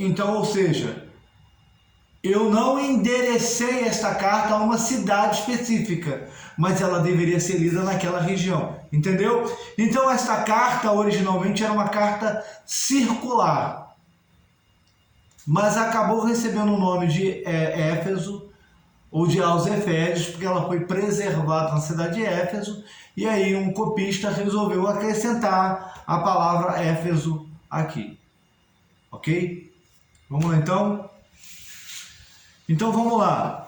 Então, ou seja, eu não enderecei esta carta a uma cidade específica, mas ela deveria ser lida naquela região, entendeu? Então esta carta originalmente era uma carta circular, mas acabou recebendo o nome de Éfeso, ou de aos Efésios, porque ela foi preservada na cidade de Éfeso, e aí um copista resolveu acrescentar a palavra Éfeso aqui, ok? Vamos lá então? Então vamos lá.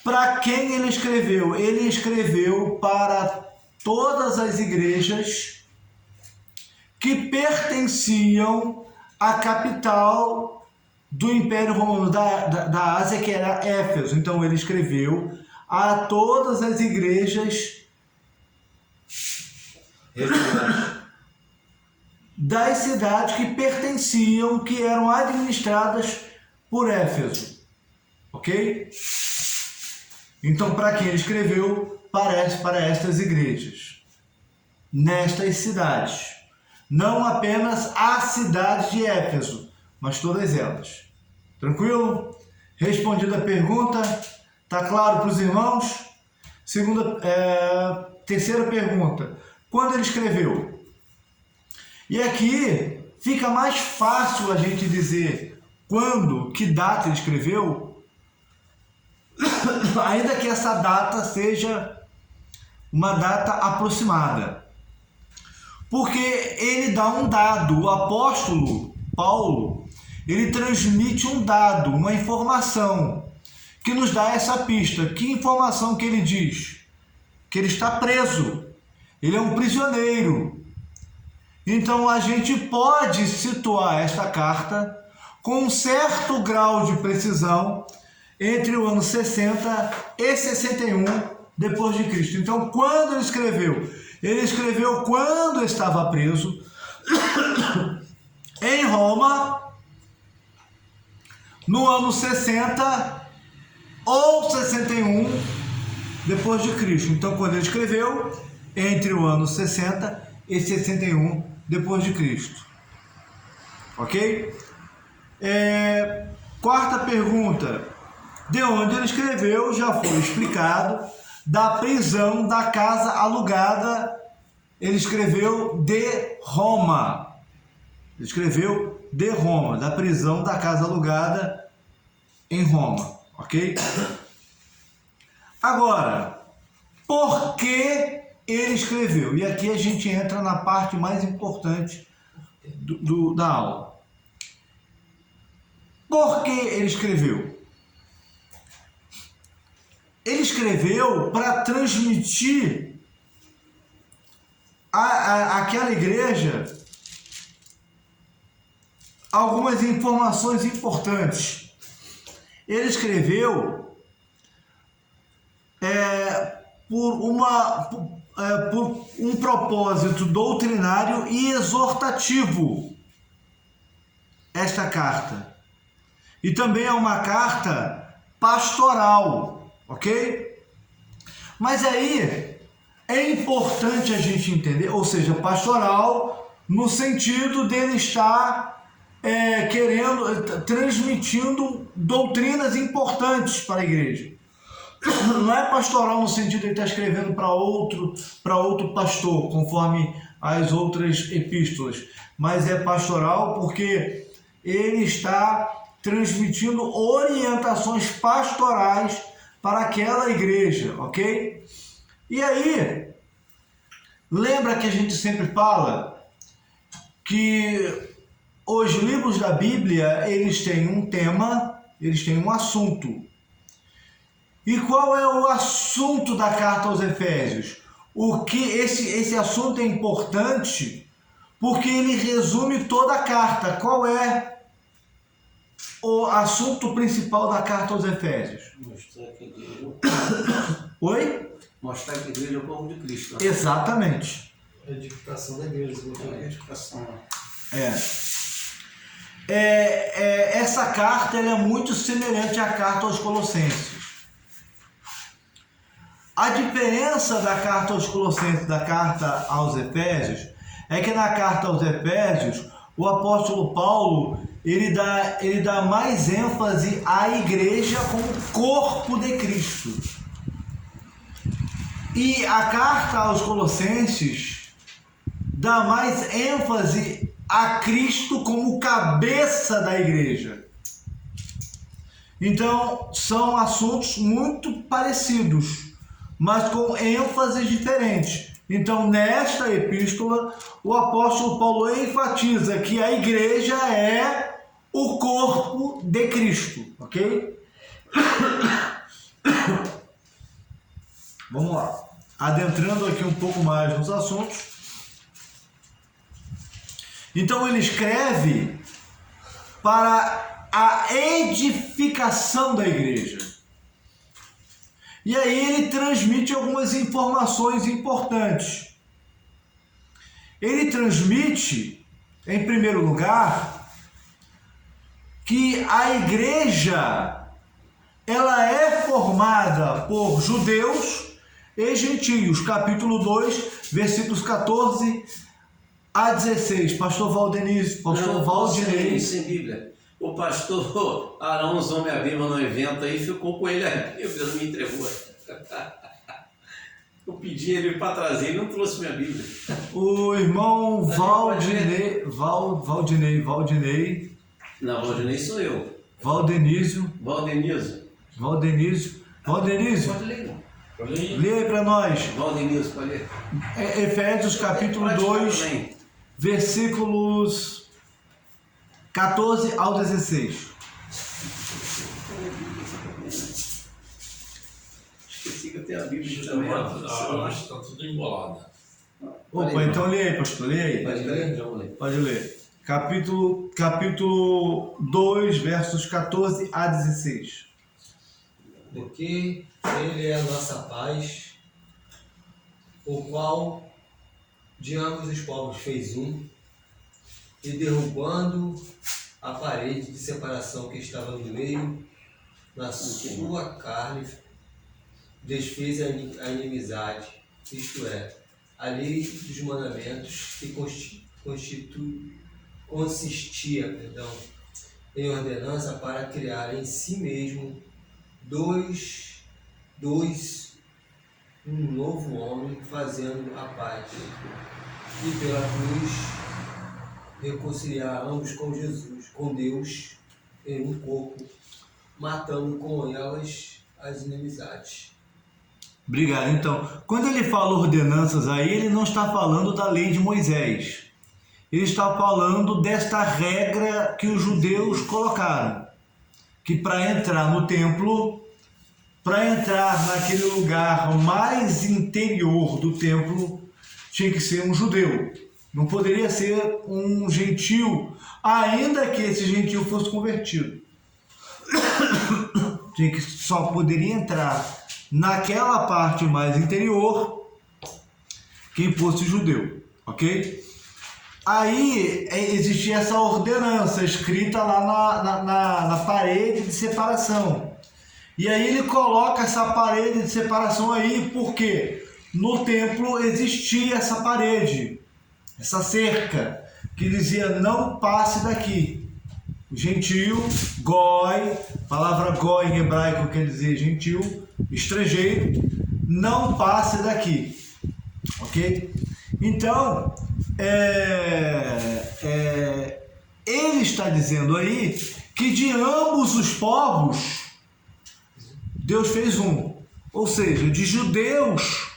Para quem ele escreveu? Ele escreveu para todas as igrejas que pertenciam à capital do Império Romano da Ásia, que era Éfeso. Então ele escreveu a todas as igrejas das cidades que pertenciam, que eram administradas por Éfeso. Ok? Então, para quem ele escreveu, para estas igrejas, nestas cidades. Não apenas a cidade de Éfeso, mas todas elas. Tranquilo? Respondida a pergunta, tá claro para os irmãos? Terceira pergunta, quando ele escreveu? E aqui fica mais fácil a gente dizer quando, que data ele escreveu, ainda que essa data seja uma data aproximada. Porque ele dá um dado, o apóstolo Paulo, ele transmite um dado, uma informação, que nos dá essa pista. Que informação que ele diz? Que ele está preso, ele é um prisioneiro. Então a gente pode situar esta carta com um certo grau de precisão entre o ano 60 e 61 depois de Cristo. Então, quando ele escreveu? Ele escreveu quando estava preso em Roma, no ano 60 ou 61 depois de Cristo. Então, quando ele escreveu, entre o ano 60 e 61 depois de Cristo. Ok? Quarta pergunta. De onde ele escreveu, já foi explicado. Da prisão da casa alugada, ele escreveu de Roma. Ele escreveu de Roma, da prisão da casa alugada em Roma, ok? Agora, por que ele escreveu? E aqui a gente entra na parte mais importante da aula. Por que ele escreveu? Ele escreveu para transmitir àquela igreja algumas informações importantes. Ele escreveu por um propósito doutrinário e exortativo esta carta. E também é uma carta pastoral. Ok? Mas aí é importante a gente entender, ou seja, pastoral no sentido dele estar transmitindo doutrinas importantes para a igreja. Não é pastoral no sentido de ele estar escrevendo para outro pastor, conforme as outras epístolas, mas é pastoral porque ele está transmitindo orientações pastorais para aquela igreja, ok? E aí, lembra que a gente sempre fala que os livros da Bíblia, eles têm um tema, eles têm um assunto. E qual é o assunto da carta aos Efésios? O que esse assunto é importante porque ele resume toda a carta. Qual é o assunto principal da carta aos Efésios? Mostrar que a igreja... Oi? Mostrar que a igreja é o povo de Cristo. Né? Exatamente. A edificação da igreja. A edificação. Essa carta ela é muito semelhante à carta aos Colossenses. A diferença da carta aos Colossenses e da carta aos Efésios é que na carta aos Efésios o apóstolo Paulo ele dá mais ênfase à igreja como corpo de Cristo. E a carta aos Colossenses dá mais ênfase a Cristo como cabeça da igreja. Então, são assuntos muito parecidos, mas com ênfases diferentes. Então, nesta epístola, o apóstolo Paulo enfatiza que a igreja é o corpo de Cristo, ok? Vamos lá. Adentrando aqui um pouco mais nos assuntos. Então, ele escreve para a edificação da igreja. E aí ele transmite algumas informações importantes. Ele transmite, em primeiro lugar, que a igreja ela é formada por judeus e gentios. Capítulo 2, versículos 14 a 16. Pastor Valdenise, pastor Valdinei. Sem Bíblia. O pastor Arão usou minha Bíblia no evento aí, ficou com ele a Bíblia, não me entregou. Eu pedi ele para trazer, ele não trouxe minha Bíblia. O irmão Valdinei. Não, Valdinei sou eu. Valdenísio. Pode ler, não. Lê aí para nós. Valdenísio, pode ler. Efésios capítulo 2, versículos 14 ao 16. Esqueci que eu tenho a Bíblia também. Está tudo embolado. Opa, então lê aí, pastor, lê aí. Pode ler? Já vou ler. Pode ler. Capítulo 2, versos 14 a 16. Porque ele é a nossa paz, o qual de ambos os povos fez um, e derrubando a parede de separação que estava no meio, na sua carne, desfez a inimizade, isto é, a lei dos mandamentos que consistia em ordenança para criar em si mesmo um novo homem, fazendo a paz, e pela cruz reconciliar ambos com Jesus, com Deus, em um corpo, matando com elas as inimizades. Obrigado. Então, quando ele fala ordenanças aí, ele não está falando da lei de Moisés. Ele está falando desta regra que os judeus colocaram, que para entrar no templo, para entrar naquele lugar mais interior do templo, tinha que ser um judeu. Não poderia ser um gentil, ainda que esse gentil fosse convertido. Só poderia entrar naquela parte mais interior quem fosse judeu, ok? Aí existia essa ordenança escrita lá na parede de separação. E aí ele coloca essa parede de separação aí porque no templo existia essa parede, essa cerca, que dizia não passe daqui. Gentil, goi, palavra goi em hebraico quer dizer gentil, estrangeiro, não passe daqui, ok? Então, ele está dizendo aí que de ambos os povos Deus fez um, ou seja, de judeus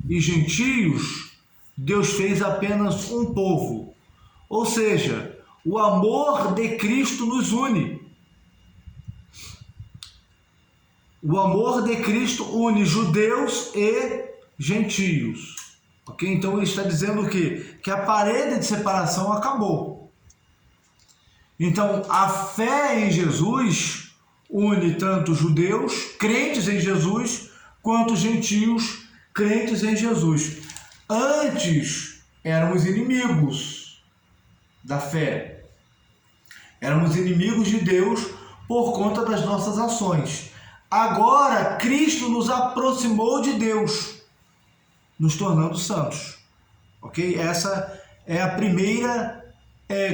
e gentios Deus fez apenas um povo, ou seja, o amor de Cristo nos une. O amor de Cristo une judeus e gentios. Ok? Então ele está dizendo o quê? Que a parede de separação acabou. Então a fé em Jesus une tanto judeus, crentes em Jesus, quanto gentios, crentes em Jesus. Antes éramos inimigos da fé. Éramos inimigos de Deus por conta das nossas ações. Agora Cristo nos aproximou de Deus, nos tornando santos. Ok? Essa é a primeira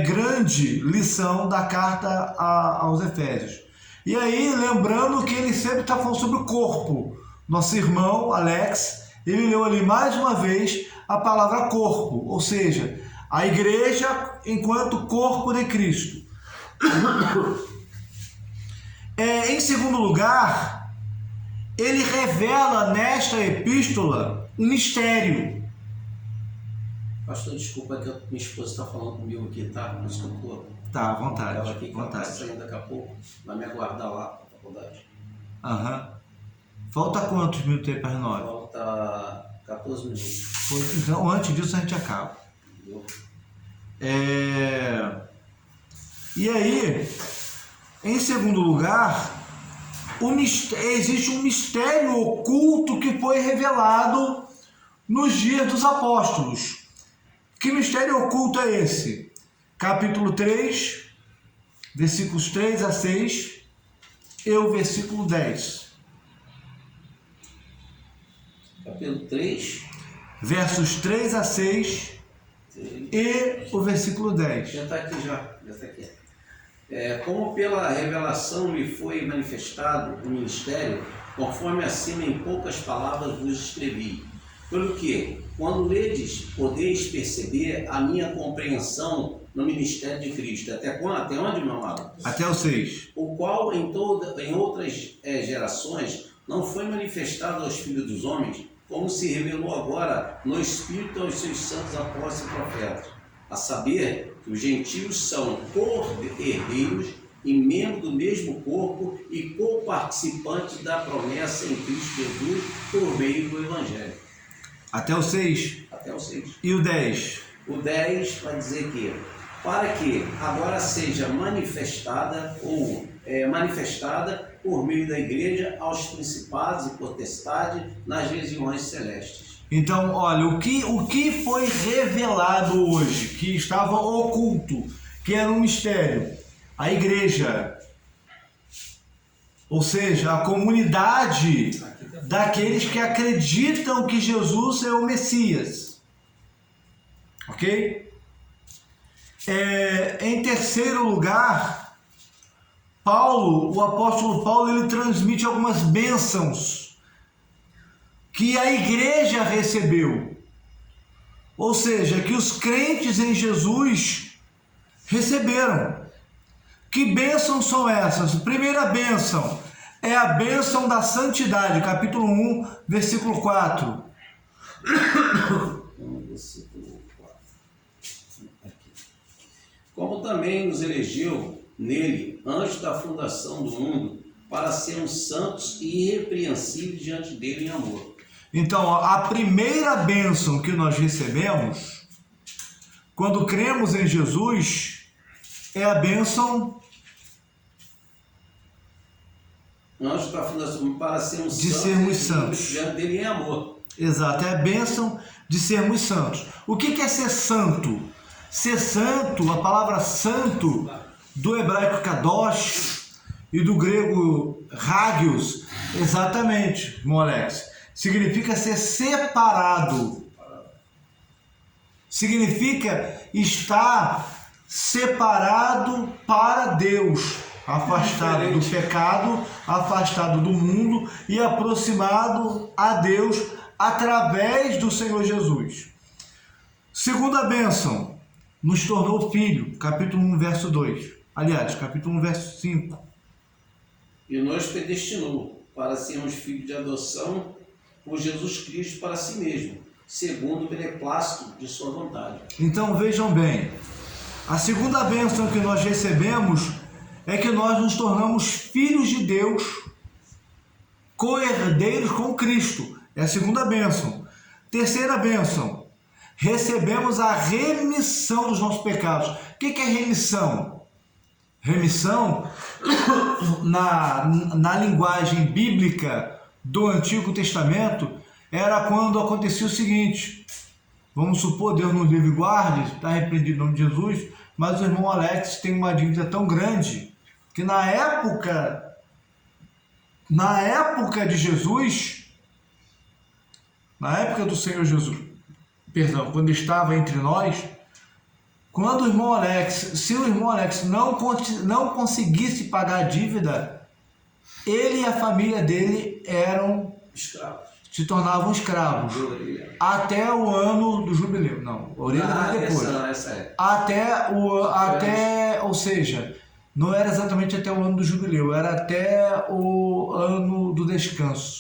grande lição da carta aos Efésios. E aí, lembrando que ele sempre está falando sobre o corpo. Nosso irmão, Alex, ele leu ali mais uma vez a palavra corpo, ou seja, a igreja enquanto corpo de Cristo. Em segundo lugar, ele revela nesta epístola um mistério. Pastor, desculpa que minha esposa está falando comigo aqui, tá? Não escutou? Tá, à vontade. Ela aqui que ela vontade. está saindo daqui a pouco, vai me aguardar lá para a faculdade. Falta quantos minutos aí para as 9? Falta 14 minutos. Então, antes disso a gente acaba. Entendeu? E aí, em segundo lugar, existe um mistério oculto que foi revelado nos dias dos apóstolos. Que mistério oculto é esse? Capítulo 3, versículos 3 a 6 e o versículo 10. Capítulo 3, Versos 3 a 6 e o versículo 10. já está aqui, já está aqui. Como pela revelação me foi manifestado o ministério, conforme acima em poucas palavras vos escrevi. Pelo que, quando ledes, podeis perceber a minha compreensão no ministério de Cristo. Até onde, meu amado? Até o 6. O qual em outras gerações não foi manifestado aos filhos dos homens, como se revelou agora no Espírito aos seus santos apóstolos e profetas. A saber, que os gentios são co-herdeiros e membros do mesmo corpo e co-participantes da promessa em Cristo Jesus por meio do Evangelho. Até o 6. Até o 6. E o 10. O 10 vai dizer que, para que agora seja manifestada por meio da igreja aos principados e potestades nas regiões celestes. Então, olha, o que foi revelado hoje, que estava oculto, que era um mistério? A igreja, ou seja, a comunidade daqueles que acreditam que Jesus é o Messias. Ok? Em terceiro lugar, o apóstolo Paulo, ele transmite algumas bênçãos que a igreja recebeu. Ou seja, que os crentes em Jesus receberam. Que bênçãos são essas? Primeira bênção é a bênção da santidade, capítulo 1, versículo 4. Versículo 4. Aqui. Como também nos elegeu nele, antes da fundação do mundo, para sermos santos e irrepreensíveis diante dele em amor. Então, a primeira bênção que nós recebemos, quando cremos em Jesus, é a bênção antes da fundação, para sermos de sermos santos diante dele em amor. Exato, é a bênção de sermos santos. O que é ser santo? Ser santo, a palavra santo, do hebraico kadosh e do grego hagios, exatamente, irmão Alex, significa ser separado. Significa estar separado para Deus, afastado do pecado, afastado do mundo e aproximado a Deus através do Senhor Jesus. Segunda bênção, nos tornou filho, capítulo 1, verso 2. Aliás, capítulo 1, verso 5. E nos predestinou para sermos filhos de adoção por Jesus Cristo para si mesmo, segundo o beneplácito de sua vontade. Então vejam bem, a segunda bênção que nós recebemos é que nós nos tornamos filhos de Deus, co-herdeiros com Cristo. É a segunda bênção. Terceira bênção, recebemos a remissão dos nossos pecados. O que é remissão? Remissão, na linguagem bíblica do Antigo Testamento, era quando acontecia o seguinte: vamos supor, Deus nos livre e guarde, está repreendido em nome de Jesus, mas o irmão Alex tem uma dívida tão grande que na época de Jesus, na época do Senhor Jesus, perdão, quando estava entre nós, Quando o irmão Alex, se o irmão Alex não conseguisse pagar a dívida, ele e a família dele Escravos. se tornavam escravos. Até o ano do jubileu. Não, a orelha veio depois. Essa é. Ou seja, não era exatamente até o ano do jubileu, era até o ano do descanso.